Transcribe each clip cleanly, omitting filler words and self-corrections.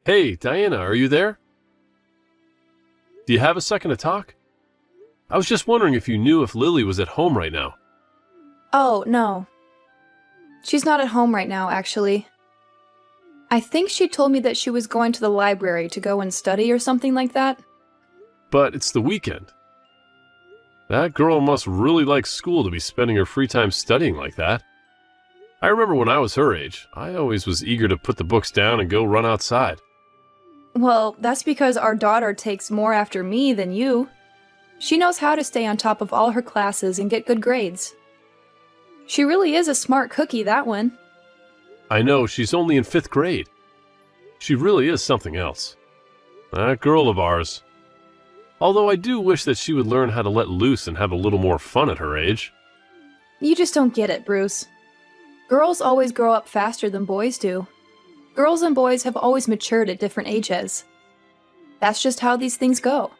Hey, Diana, are you there? Do you have a second to talk? I was just wondering if you knew if Lily was at home right now. Oh, no. She's not at home right now, actually. I think she told me that she was going to the library to go and study or something like that. But it's the weekend. That girl must really like school to be spending her free time studying like that. I remember when I was her age, I always was eager to put the books down and go run outside. Well, that's because our daughter takes more after me than you. She knows how to stay on top of all her classes and get good grades. She really is a smart cookie, that one. I know, she's only in 5th grade. She really is something else. That girl of ours. Although I do wish that she would learn how to let loose and have a little more fun at her age. You just don't get it, Bruce. Girls always grow up faster than boys do. Girls and boys have always matured at different ages. That's just how these things go.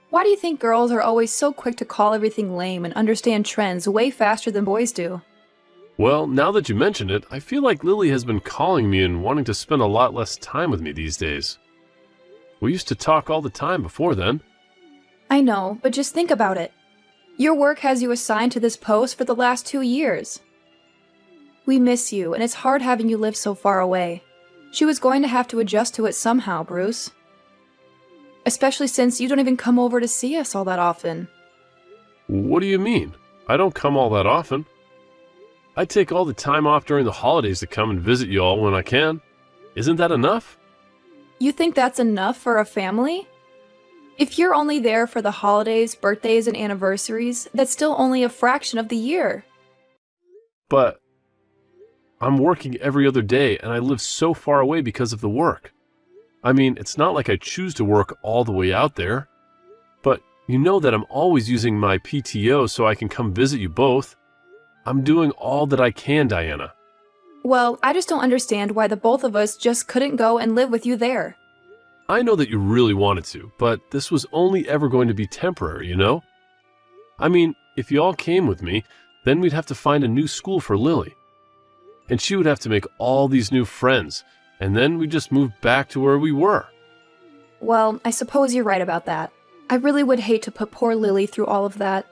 Why do you think girls are always so quick to call everything lame and understand trends way faster than boys do? Well, now that you mention it, I feel like Lily has been calling me and wanting to spend a lot less time with me these days. We used to talk all the time before then. I know, but just think about it. Your work has you assigned to this post for the last 2 years. We miss you, and it's hard having you live so far away. She was going to have to adjust to it somehow, Bruce. Especially since you don't even come over to see us all that often. What do you mean? I don't come all that often. I take all the time off during the holidays to come and visit you all when I can. Isn't that enough? You think that's enough for a family? If you're only there for the holidays, birthdays, and anniversaries, that's still only a fraction of the year. But I'm working every other day and I live so far away because of the work. I mean, it's not like I choose to work all the way out there. But you know that I'm always using my PTO so I can come visit you both. I'm doing all that I can, Diana. Well, I just don't understand why the both of us just couldn't go and live with you there. I know that you really wanted to, but this was only ever going to be temporary, you know? I mean, if you all came with me, then we'd have to find a new school for Lily. And she would have to make all these new friends, and then we'd just move back to where we were. Well, I suppose you're right about that. I really would hate to put poor Lily through all of that.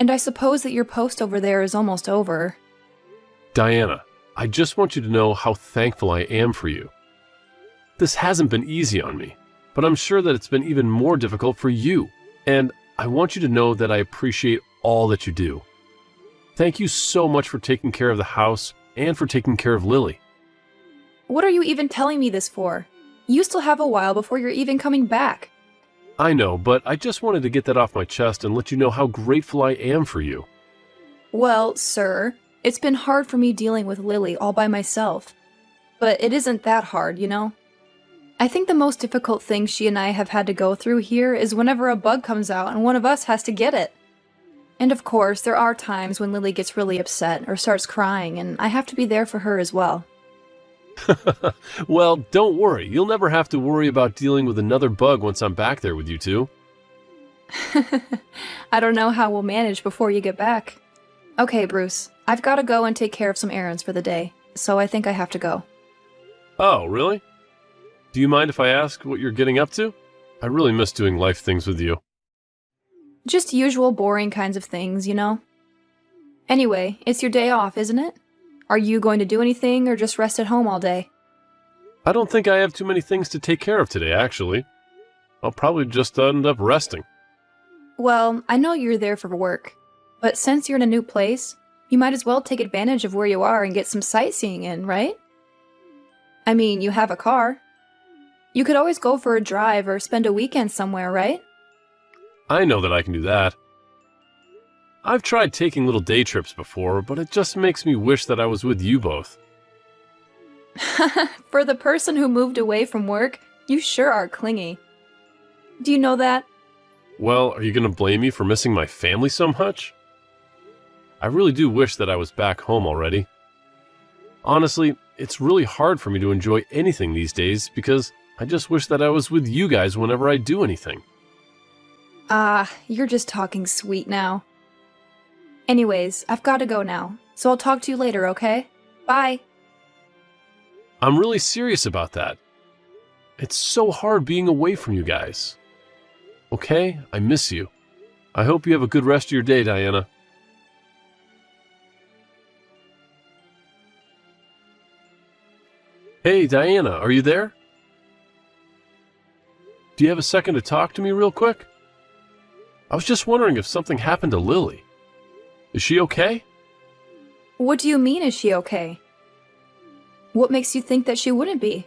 And I suppose that your post over there is almost over. Diana, I just want you to know how thankful I am for you. This hasn't been easy on me, but I'm sure that it's been even more difficult for you. And I want you to know that I appreciate all that you do. Thank you so much for taking care of the house and for taking care of Lily. What are you even telling me this for? You still have a while before you're even coming back. I know, but I just wanted to get that off my chest and let you know how grateful I am for you. Well, sir, it's been hard for me dealing with Lily all by myself. But it isn't that hard, you know? I think the most difficult thing she and I have had to go through here is whenever a bug comes out and one of us has to get it. And of course, there are times when Lily gets really upset or starts crying, and I have to be there for her as well. Well, don't worry. You'll never have to worry about dealing with another bug once I'm back there with you two. I don't know how we'll manage before you get back. Okay, Bruce, I've got to go and take care of some errands for the day, so I think I have to go. Oh, really? Do you mind if I ask what you're getting up to? I really miss doing life things with you. Just usual boring kinds of things, you know? Anyway, it's your day off, isn't it? Are you going to do anything or just rest at home all day? I don't think I have too many things to take care of today, actually. I'll probably just end up resting. Well, I know you're there for work, but since you're in a new place, you might as well take advantage of where you are and get some sightseeing in, right? I mean, you have a car. You could always go for a drive or spend a weekend somewhere, right? I know that I can do that. I've tried taking little day trips before, but it just makes me wish that I was with you both. For the person who moved away from work, you sure are clingy. Do you know that? Well, are you going to blame me for missing my family so much? I really do wish that I was back home already. Honestly, it's really hard for me to enjoy anything these days because I just wish that I was with you guys whenever I do anything. You're just talking sweet now. Anyways, I've got to go now, so I'll talk to you later, okay? Bye! I'm really serious about that. It's so hard being away from you guys. Okay, I miss you. I hope you have a good rest of your day, Diana. Hey, Diana, are you there? Do you have a second to talk to me real quick? I was just wondering if something happened to Lily. Is she okay? What do you mean, is she okay? What makes you think that she wouldn't be?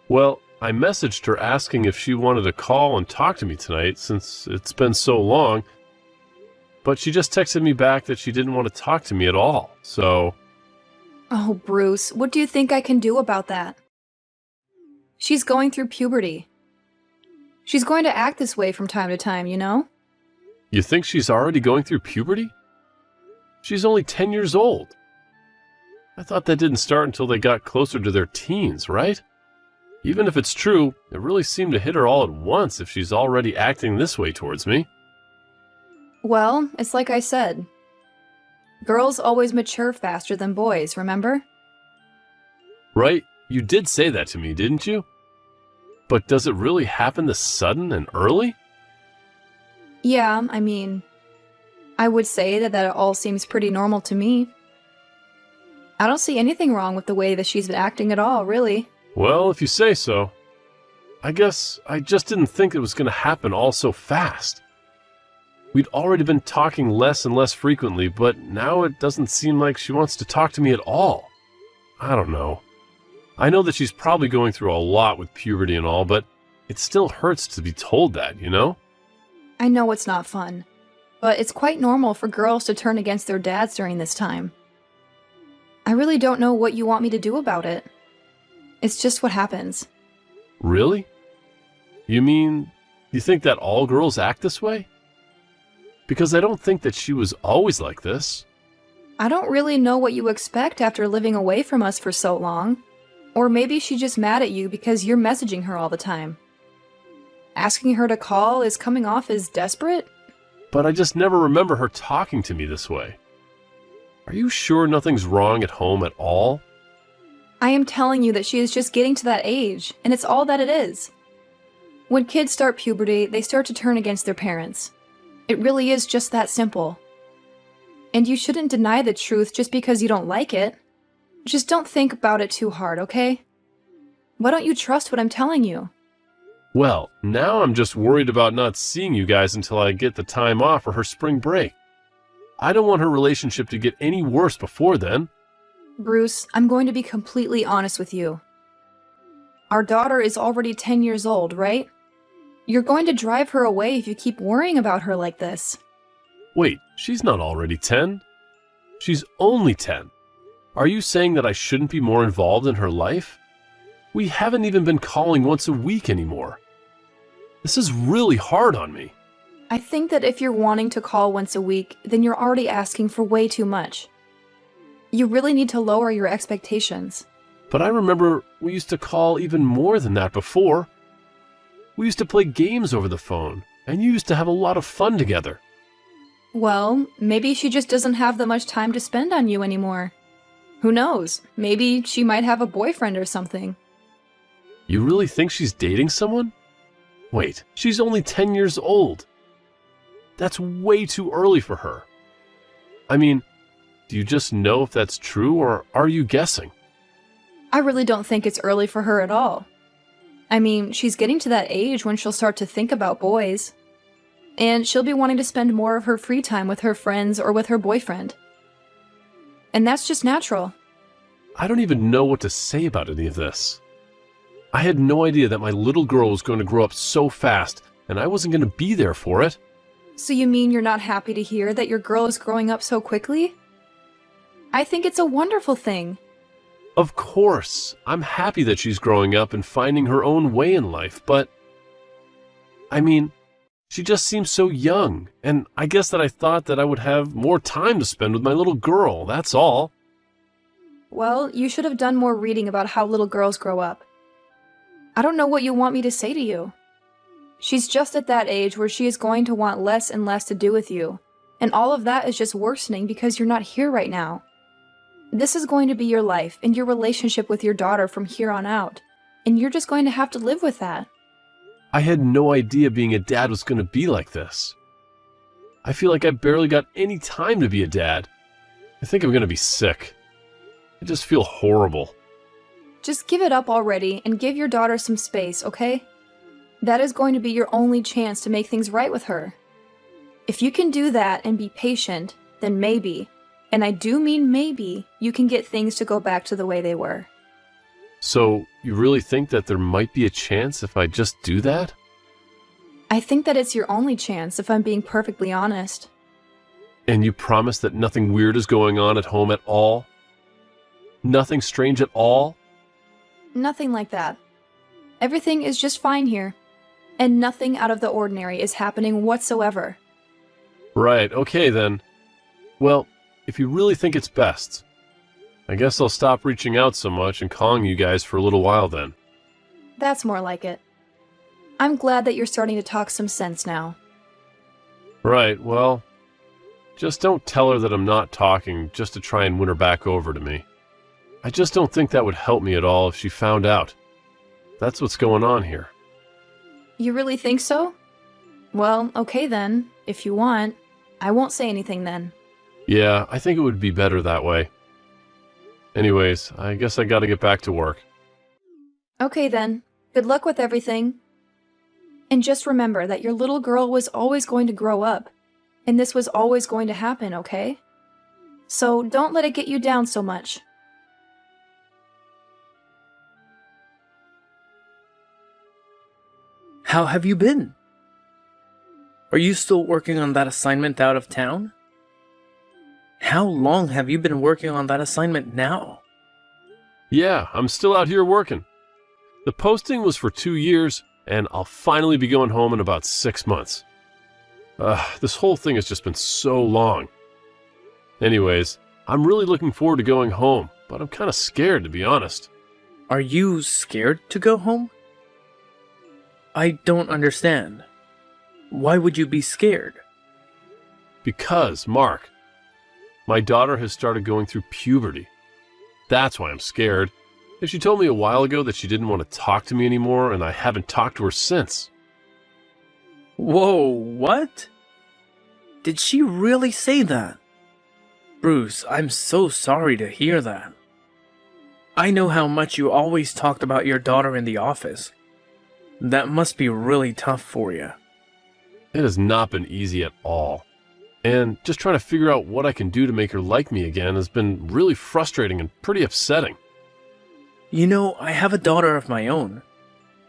Well, I messaged her asking if she wanted to call and talk to me tonight since it's been so long, but she just texted me back that she didn't want to talk to me at all, so... Oh, Bruce, what do you think I can do about that? She's going through puberty. She's going to act this way from time to time, you know? You think she's already going through puberty? She's only 10 years old. I thought that didn't start until they got closer to their teens, right? Even if it's true, it really seemed to hit her all at once if she's already acting this way towards me. Well, it's like I said. Girls always mature faster than boys, remember? Right? You did say that to me, didn't you? But does it really happen this sudden and early? Yeah, I mean, I would say that it all seems pretty normal to me. I don't see anything wrong with the way that she's been acting at all, really. Well, if you say so. I guess I just didn't think it was going to happen all so fast. We'd already been talking less and less frequently, but now it doesn't seem like she wants to talk to me at all. I don't know. I know that she's probably going through a lot with puberty and all, but it still hurts to be told that, you know? I know it's not fun, but it's quite normal for girls to turn against their dads during this time. I really don't know what you want me to do about it. It's just what happens. Really? You mean, you think that all girls act this way? Because I don't think that she was always like this. I don't really know what you expect after living away from us for so long. Or maybe she's just mad at you because you're messaging her all the time. Asking her to call is coming off as desperate? But I just never remember her talking to me this way. Are you sure nothing's wrong at home at all? I am telling you that she is just getting to that age, and it's all that it is. When kids start puberty, they start to turn against their parents. It really is just that simple. And you shouldn't deny the truth just because you don't like it. Just don't think about it too hard, okay? Why don't you trust what I'm telling you? Well, now I'm just worried about not seeing you guys until I get the time off for her spring break. I don't want her relationship to get any worse before then. Bruce, I'm going to be completely honest with you. Our daughter is already 10 years old, right? You're going to drive her away if you keep worrying about her like this. Wait, she's not already 10. She's only 10. Are you saying that I shouldn't be more involved in her life? We haven't even been calling once a week anymore. This is really hard on me. I think that if you're wanting to call once a week, then you're already asking for way too much. You really need to lower your expectations. But I remember we used to call even more than that before. We used to play games over the phone, and you used to have a lot of fun together. Well, maybe she just doesn't have that much time to spend on you anymore. Who knows? Maybe she might have a boyfriend or something. You really think she's dating someone? Wait, she's only 10 years old. That's way too early for her. I mean, do you just know if that's true, or are you guessing? I really don't think it's early for her at all. I mean, she's getting to that age when she'll start to think about boys. And she'll be wanting to spend more of her free time with her friends or with her boyfriend. And that's just natural. I don't even know what to say about any of this. I had no idea that my little girl was going to grow up so fast, and I wasn't going to be there for it. So you mean you're not happy to hear that your girl is growing up so quickly? I think it's a wonderful thing. Of course, I'm happy that she's growing up and finding her own way in life, but... I mean, she just seems so young, and I guess that I thought that I would have more time to spend with my little girl, that's all. Well, you should have done more reading about how little girls grow up. I don't know what you want me to say to you. She's just at that age where she is going to want less and less to do with you, and all of that is just worsening because you're not here right now. This is going to be your life and your relationship with your daughter from here on out, and you're just going to have to live with that. I had no idea being a dad was going to be like this. I feel like I barely got any time to be a dad. I think I'm going to be sick. I just feel horrible. Just give it up already and give your daughter some space, okay? That is going to be your only chance to make things right with her. If you can do that and be patient, then maybe, and I do mean maybe, you can get things to go back to the way they were. So, you really think that there might be a chance if I just do that? I think that it's your only chance, if I'm being perfectly honest. And you promise that nothing weird is going on at home at all? Nothing strange at all? Nothing like that. Everything is just fine here, and nothing out of the ordinary is happening whatsoever. Right, okay then. Well, if you really think it's best, I guess I'll stop reaching out so much and calling you guys for a little while then. That's more like it. I'm glad that you're starting to talk some sense now. Right, well, just don't tell her that I'm not talking just to try and win her back over to me. I just don't think that would help me at all if she found out. That's what's going on here. You really think so? Well, okay then, if you want. I won't say anything then. Yeah, I think it would be better that way. Anyways, I guess I gotta get back to work. Okay then, good luck with everything. And just remember that your little girl was always going to grow up, and this was always going to happen, okay? So don't let it get you down so much. How have you been? Are you still working on that assignment out of town? How long have you been working on that assignment now? Yeah, I'm still out here working. The posting was for 2 years, and I'll finally be going home in about 6 months. This whole thing has just been so long. Anyways, I'm really looking forward to going home, but I'm kind of scared, to be honest. Are you scared to go home? I don't understand. Why would you be scared? Because, Mark, my daughter has started going through puberty. That's why I'm scared. If she told me a while ago that she didn't want to talk to me anymore, and I haven't talked to her since. Whoa, what? Did she really say that? Bruce, I'm so sorry to hear that. I know how much you always talked about your daughter in the office. That must be really tough for you. It has not been easy at all. And just trying to figure out what I can do to make her like me again has been really frustrating and pretty upsetting. You know, I have a daughter of my own.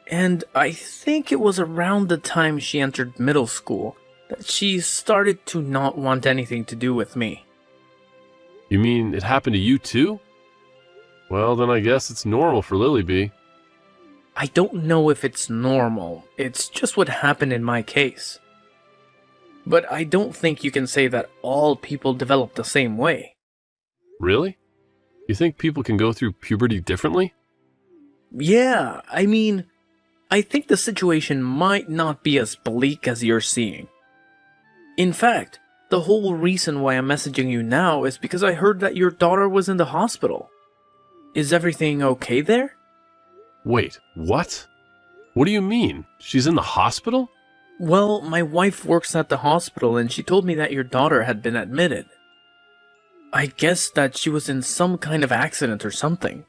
And I think it was around the time she entered middle school that she started to not want anything to do with me. You mean it happened to you too? Well, then I guess it's normal for Lily B. I don't know if it's normal. It's just what happened in my case. But I don't think you can say that all people develop the same way. Really? You think people can go through puberty differently? Yeah, I mean, I think the situation might not be as bleak as you're seeing. In fact, the whole reason why I'm messaging you now is because I heard that your daughter was in the hospital. Is everything okay there? Wait, what? What do you mean? She's in the hospital? Well, my wife works at the hospital and she told me that your daughter had been admitted. I guess that she was in some kind of accident or something.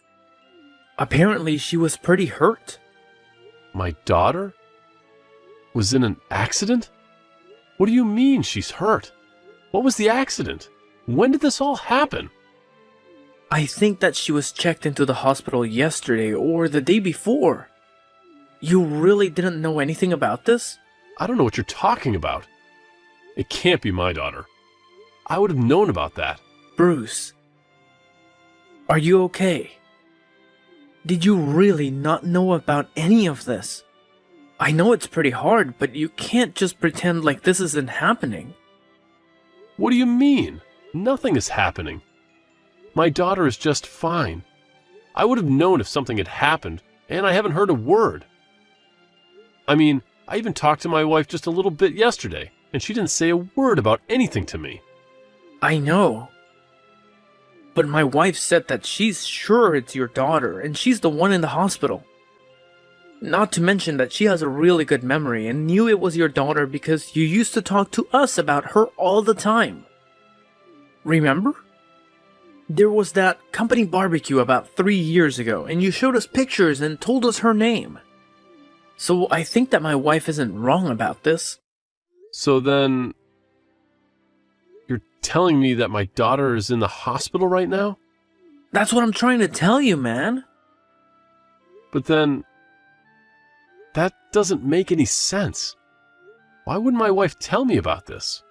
Apparently, she was pretty hurt. My daughter? Was in an accident? What do you mean she's hurt? What was the accident? When did this all happen? I think that she was checked into the hospital yesterday or the day before. You really didn't know anything about this? I don't know what you're talking about. It can't be my daughter. I would have known about that. Bruce, are you okay? Did you really not know about any of this? I know it's pretty hard, but you can't just pretend like this isn't happening. What do you mean? Nothing is happening. My daughter is just fine. I would have known if something had happened, and I haven't heard a word. I mean, I even talked to my wife just a little bit yesterday, and she didn't say a word about anything to me. I know. But my wife said that she's sure it's your daughter, and she's the one in the hospital. Not to mention that she has a really good memory and knew it was your daughter because you used to talk to us about her all the time. Remember? There was that company barbecue about 3 years ago, and you showed us pictures and told us her name. So I think that my wife isn't wrong about this. So then, you're telling me that my daughter is in the hospital right now? That's what I'm trying to tell you, man. But then, that doesn't make any sense. Why wouldn't my wife tell me about this?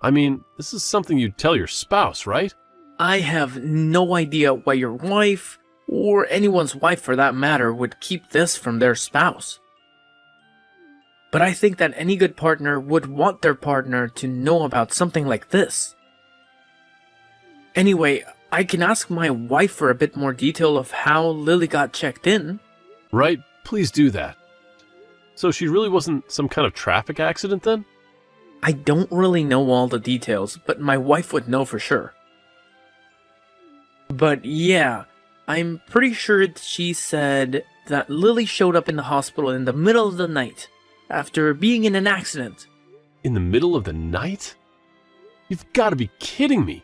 I mean, this is something you'd tell your spouse, right? I have no idea why your wife, or anyone's wife for that matter, would keep this from their spouse. But I think that any good partner would want their partner to know about something like this. Anyway, I can ask my wife for a bit more detail of how Lily got checked in. Right, please do that. So she really wasn't some kind of traffic accident then? I don't really know all the details, but my wife would know for sure. But yeah, I'm pretty sure she said that Lily showed up in the hospital in the middle of the night, after being in an accident. In the middle of the night? You've got to be kidding me.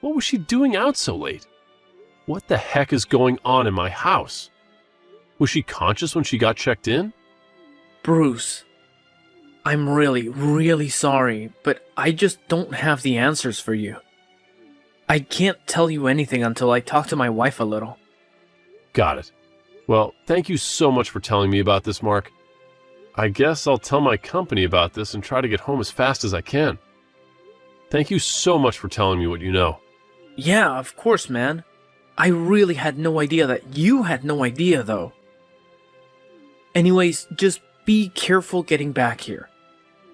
What was she doing out so late? What the heck is going on in my house? Was she conscious when she got checked in? Bruce, I'm really, really sorry, but I just don't have the answers for you. I can't tell you anything until I talk to my wife a little. Got it. Well, thank you so much for telling me about this, Mark. I guess I'll tell my company about this and try to get home as fast as I can. Thank you so much for telling me what you know. Yeah, of course, man. I really had no idea that you had no idea, though. Anyways, just be careful getting back here.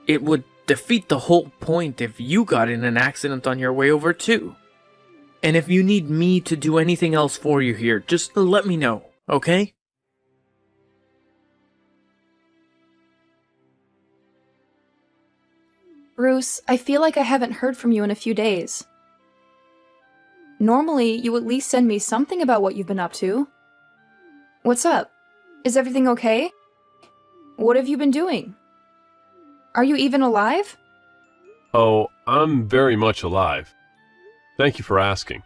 It would defeat the whole point if you got in an accident on your way over, too. And if you need me to do anything else for you here, just let me know, okay? Bruce, I feel like I haven't heard from you in a few days. Normally, you at least send me something about what you've been up to. What's up? Is everything okay? What have you been doing? Are you even alive? Oh, I'm very much alive. Thank you for asking.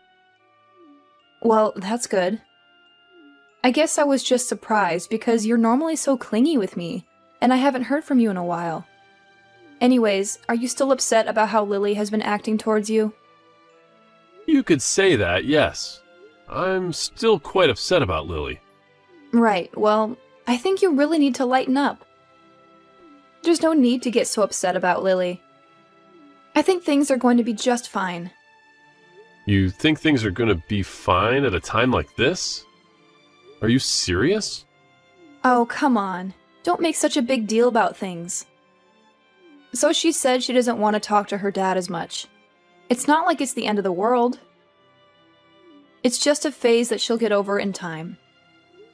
Well, that's good. I guess I was just surprised because you're normally so clingy with me, and I haven't heard from you in a while. Anyways, are you still upset about how Lily has been acting towards you? You could say that, yes. I'm still quite upset about Lily. Right, well, I think you really need to lighten up. There's no need to get so upset about Lily. I think things are going to be just fine. You think things are going to be fine at a time like this? Are you serious? Oh, come on. Don't make such a big deal about things. So she said she doesn't want to talk to her dad as much. It's not like it's the end of the world. It's just a phase that she'll get over in time.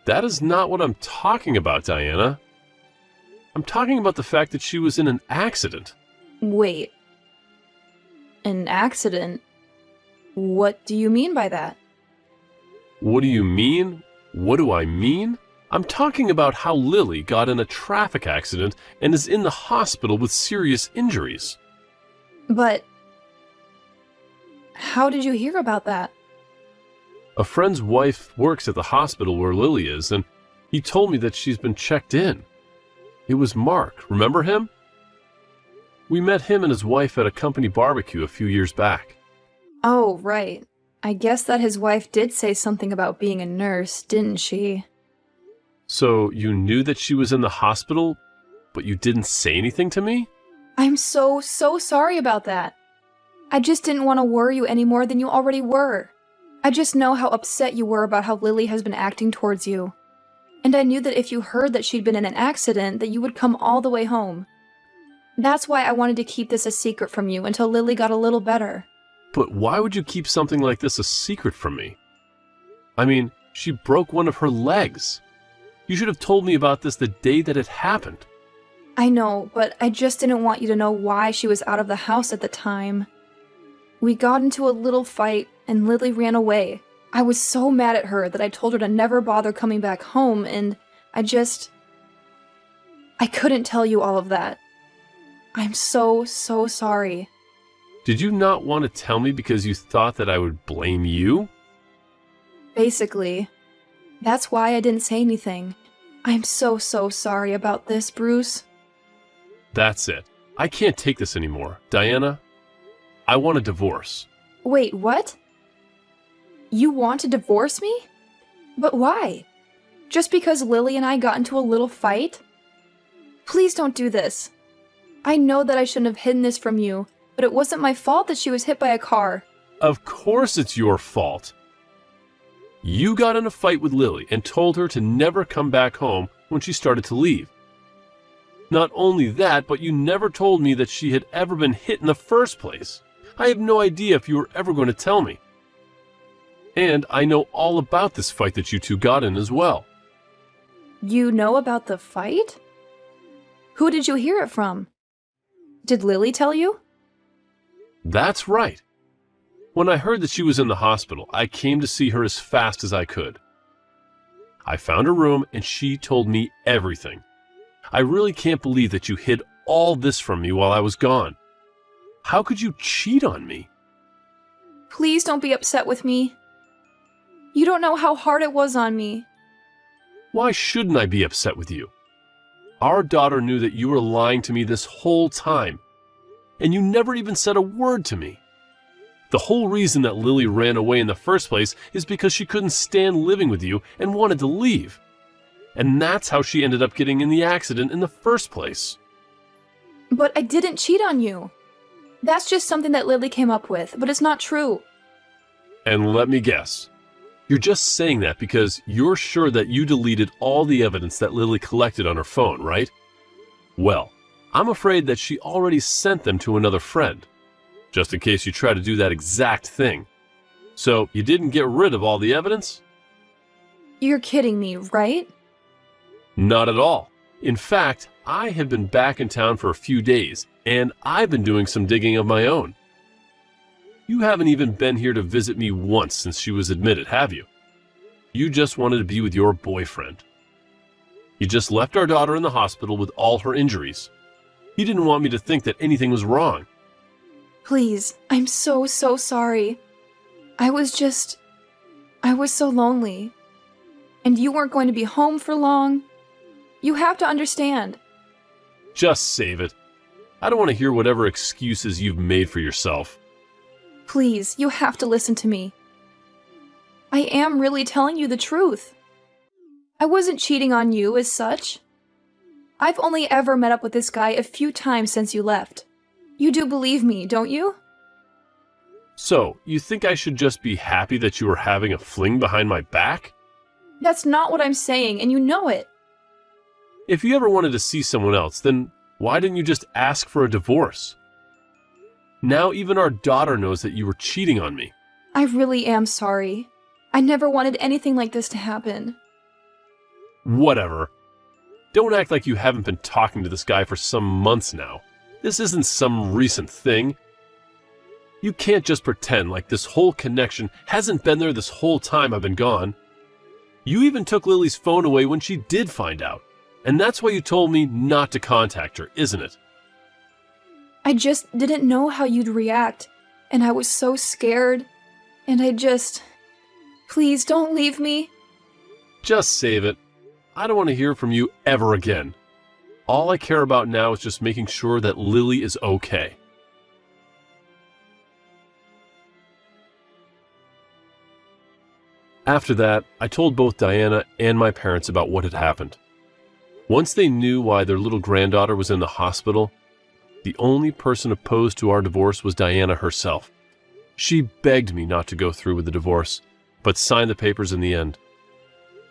That is not what I'm talking about, Diana. I'm talking about the fact that she was in an accident. Wait. An accident? What do you mean by that? What do you mean? What do I mean? I'm talking about how Lily got in a traffic accident and is in the hospital with serious injuries. But how did you hear about that? A friend's wife works at the hospital where Lily is, and he told me that she's been checked in. It was Mark, remember him? We met him and his wife at a company barbecue a few years back. Oh, right. I guess that his wife did say something about being a nurse, didn't she? So you knew that she was in the hospital, but you didn't say anything to me? I'm so sorry about that. I just didn't want to worry you any more than you already were. I just know how upset you were about how Lily has been acting towards you. And I knew that if you heard that she'd been in an accident, that you would come all the way home. That's why I wanted to keep this a secret from you until Lily got a little better. But why would you keep something like this a secret from me? I mean, she broke one of her legs. You should have told me about this the day that it happened. I know, but I just didn't want you to know why she was out of the house at the time. We got into a little fight, and Lily ran away. I was so mad at her that I told her to never bother coming back home, and I couldn't tell you all of that. I'm so sorry. Did you not want to tell me because you thought that I would blame you? Basically, that's why I didn't say anything. I'm so sorry about this, Bruce. That's it. I can't take this anymore. Diana, I want a divorce. Wait, what? You want to divorce me? But why? Just because Lily and I got into a little fight? Please don't do this. I know that I shouldn't have hidden this from you, but it wasn't my fault that she was hit by a car. Of course it's your fault. You got in a fight with Lily and told her to never come back home when she started to leave. Not only that, but you never told me that she had ever been hit in the first place. I have no idea if you were ever going to tell me. And I know all about this fight that you two got in as well. You know about the fight? Who did you hear it from? Did Lily tell you? That's right. When I heard that she was in the hospital, I came to see her as fast as I could. I found her room and she told me everything. I really can't believe that you hid all this from me while I was gone. How could you cheat on me? Please don't be upset with me. You don't know how hard it was on me. Why shouldn't I be upset with you? Our daughter knew that you were lying to me this whole time, and you never even said a word to me. The whole reason that Lily ran away in the first place is because she couldn't stand living with you and wanted to leave. And that's how she ended up getting in the accident in the first place. But I didn't cheat on you. That's just something that Lily came up with, but it's not true. And let me guess. You're just saying that because you're sure that you deleted all the evidence that Lily collected on her phone, right? Well, I'm afraid that she already sent them to another friend, just in case you try to do that exact thing. So you didn't get rid of all the evidence? You're kidding me, right? Not at all. In fact, I have been back in town for a few days, and I've been doing some digging of my own. You haven't even been here to visit me once since she was admitted, have you? You just wanted to be with your boyfriend. You just left our daughter in the hospital with all her injuries. You didn't want me to think that anything was wrong. Please, I'm so sorry. I was so lonely. And you weren't going to be home for long. You have to understand. Just save it. I don't want to hear whatever excuses you've made for yourself. Please, you have to listen to me. I am really telling you the truth. I wasn't cheating on you as such. I've only ever met up with this guy a few times since you left. You do believe me, don't you? So, you think I should just be happy that you were having a fling behind my back? That's not what I'm saying, and you know it. If you ever wanted to see someone else, then why didn't you just ask for a divorce? Now even our daughter knows that you were cheating on me. I really am sorry. I never wanted anything like this to happen. Whatever. Don't act like you haven't been talking to this guy for some months now. This isn't some recent thing. You can't just pretend like this whole connection hasn't been there this whole time I've been gone. You even took Lily's phone away when she did find out. And that's why you told me not to contact her, isn't it? I just didn't know how you'd react, and I was so scared, and Please don't leave me. Just save it. I don't want to hear from you ever again. All I care about now is just making sure that Lily is okay. After that, I told both Diana and my parents about what had happened. Once they knew why their little granddaughter was in the hospital, the only person opposed to our divorce was Diana herself. She begged me not to go through with the divorce, but signed the papers in the end.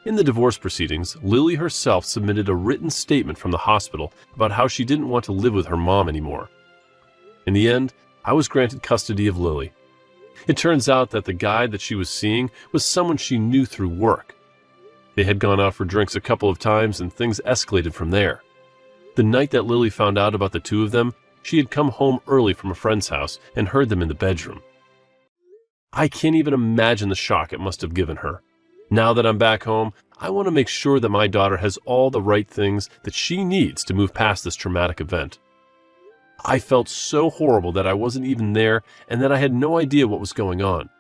In the divorce proceedings, Lily herself submitted a written statement from the hospital about how she didn't want to live with her mom anymore. In the end, I was granted custody of Lily. It turns out that the guy that she was seeing was someone she knew through work. They had gone out for drinks a couple of times and things escalated from there. The night that Lily found out about the two of them, she had come home early from a friend's house and heard them in the bedroom. I can't even imagine the shock it must have given her. Now that I'm back home, I want to make sure that my daughter has all the right things that she needs to move past this traumatic event. I felt so horrible that I wasn't even there and that I had no idea what was going on.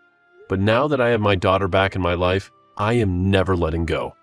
But now that I have my daughter back in my life, I am never letting go.